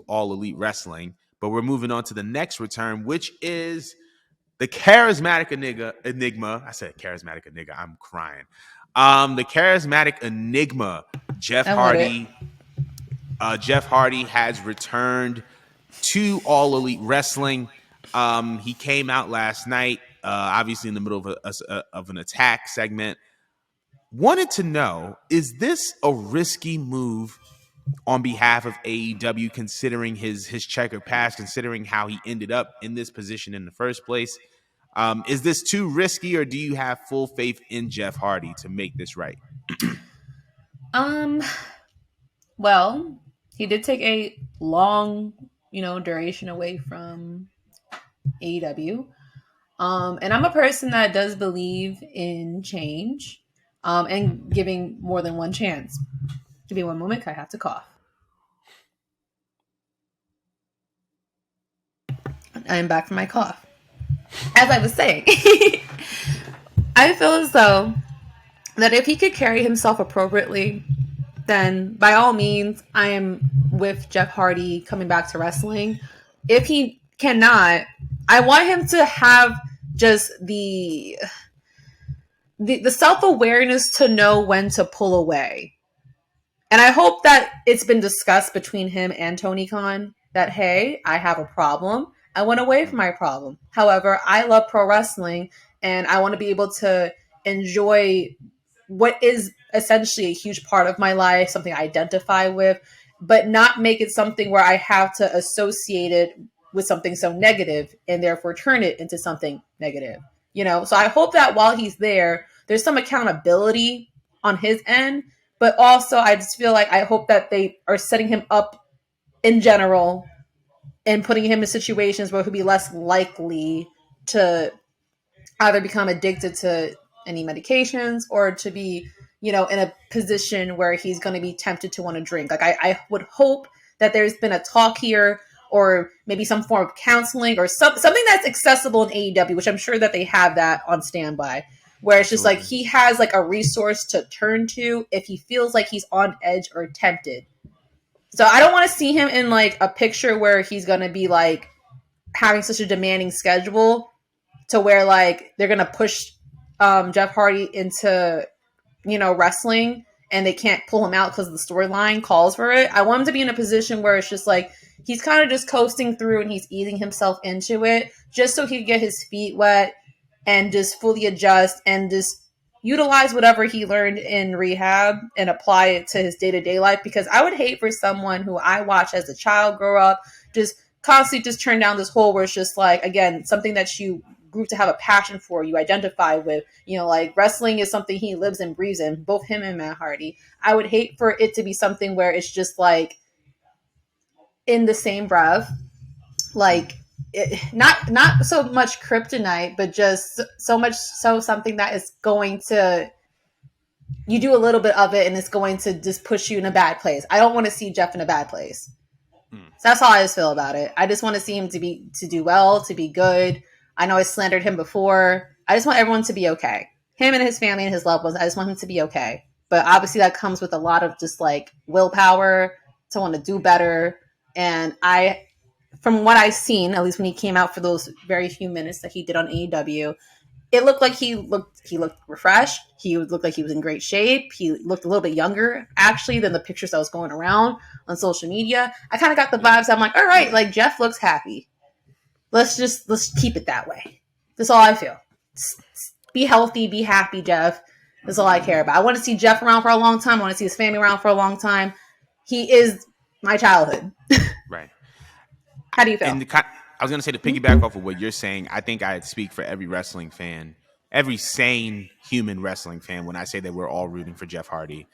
All Elite Wrestling. But we're moving on to the next return, which is the charismatic enigma. I said charismatic enigma. I'm crying. The charismatic enigma, Jeff I want it. Hardy. Jeff Hardy has returned to All Elite Wrestling. He came out last night, obviously in the middle of an attack segment. Wanted to know, is this a risky move on behalf of AEW, considering his checkered past, considering how he ended up in this position in the first place? Is this too risky, or do you have full faith in Jeff Hardy to make this right? Well, he did take a long, duration away from AEW. And I'm a person that does believe in change, and giving more than one chance. Give me one moment, I have to cough. I am back from my cough. As I was saying, I feel as though that if he could carry himself appropriately, then by all means, I am with Jeff Hardy coming back to wrestling. If he cannot, I want him to have just the self-awareness to know when to pull away. And I hope that it's been discussed between him and Tony Khan that, hey, I have a problem. I went away from my problem. However, I love pro wrestling and I want to be able to enjoy what is essentially a huge part of my life, something I identify with, but not make it something where I have to associate it with something so negative and therefore turn it into something negative. So I hope that while he's there, there's some accountability on his end, but also I just feel like I hope that they are setting him up in general and putting him in situations where he'll be less likely to either become addicted to any medications or to be, in a position where he's going to be tempted to want to drink. Like I would hope that there's been a talk here or maybe some form of counseling or something that's accessible in AEW, which I'm sure that they have that on standby, where it's just like he has like a resource to turn to if he feels like he's on edge or tempted. So I don't want to see him in like a picture where he's going to be like having such a demanding schedule to where like they're going to push Jeff Hardy into, wrestling and they can't pull him out because the storyline calls for it. I want him to be in a position where it's just like he's kind of just coasting through and he's easing himself into it just so he can get his feet wet and just fully adjust and just utilize whatever he learned in rehab and apply it to his day-to-day life. Because I would hate for someone who I watched as a child grow up just constantly just turn down this hole where it's just like, again, something that you grew to have a passion for, you identify with, like wrestling is something he lives and breathes in, both him and Matt Hardy. I would hate for it to be something where it's just like in the same breath, like not so much kryptonite, but just so much so something that is going to, you do a little bit of it and it's going to just push you in a bad place. I don't want to see Jeff in a bad place. So that's how I just feel about it. I just want to see him to do well, to be good. I know I slandered him before. I just want everyone to be okay. Him and his family and his loved ones, I just want him to be okay. But obviously that comes with a lot of just like willpower to want to do better. And from what I've seen, at least when he came out for those very few minutes that he did on AEW, it looked like he looked refreshed. He looked like he was in great shape. He looked a little bit younger, actually, than the pictures that was going around on social media. I kind of got the vibes. I'm like, all right, like Jeff looks happy. Let's keep it that way. That's all I feel. Be healthy, be happy, Jeff. That's all I care about. I want to see Jeff around for a long time. I want to see his family around for a long time. He is my childhood. Right. How do you feel? I was going to say, to piggyback off of what you're saying, I think I speak for every wrestling fan, every sane human wrestling fan when I say that we're all rooting for Jeff Hardy.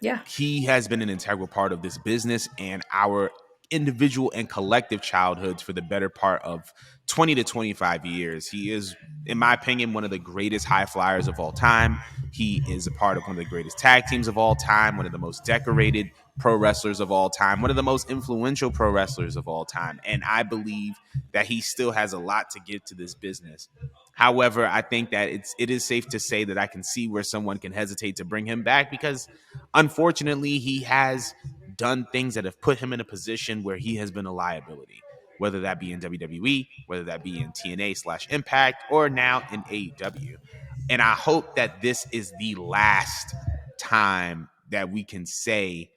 Yeah. He has been an integral part of this business and our individual and collective childhoods for the better part of 20 to 25 years. He is, in my opinion, one of the greatest high flyers of all time. He is a part of one of the greatest tag teams of all time, one of the most decorated pro wrestlers of all time, one of the most influential pro wrestlers of all time. And I believe that he still has a lot to give to this business. However, I think that it is safe to say that I can see where someone can hesitate to bring him back because, unfortunately, he has done things that have put him in a position where he has been a liability, whether that be in WWE, whether that be in TNA/Impact, or now in AEW. And I hope that this is the last time that we can say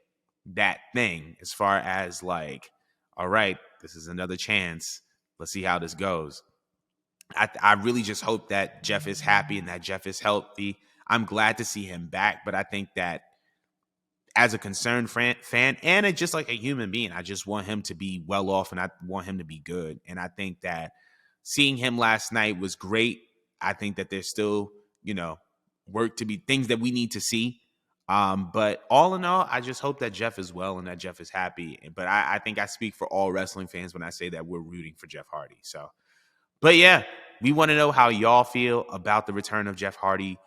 that thing, as far as like, all right, this is another chance. Let's see how this goes. I really just hope that Jeff is happy and that Jeff is healthy. I'm glad to see him back, but I think that as a concerned fan and just like a human being, I just want him to be well off and I want him to be good. And I think that seeing him last night was great. I think that there's still, work to be, things that we need to see. But all in all, I just hope that Jeff is well and that Jeff is happy. But I think I speak for all wrestling fans when I say that we're rooting for Jeff Hardy. So, but yeah, we want to know how y'all feel about the return of Jeff Hardy.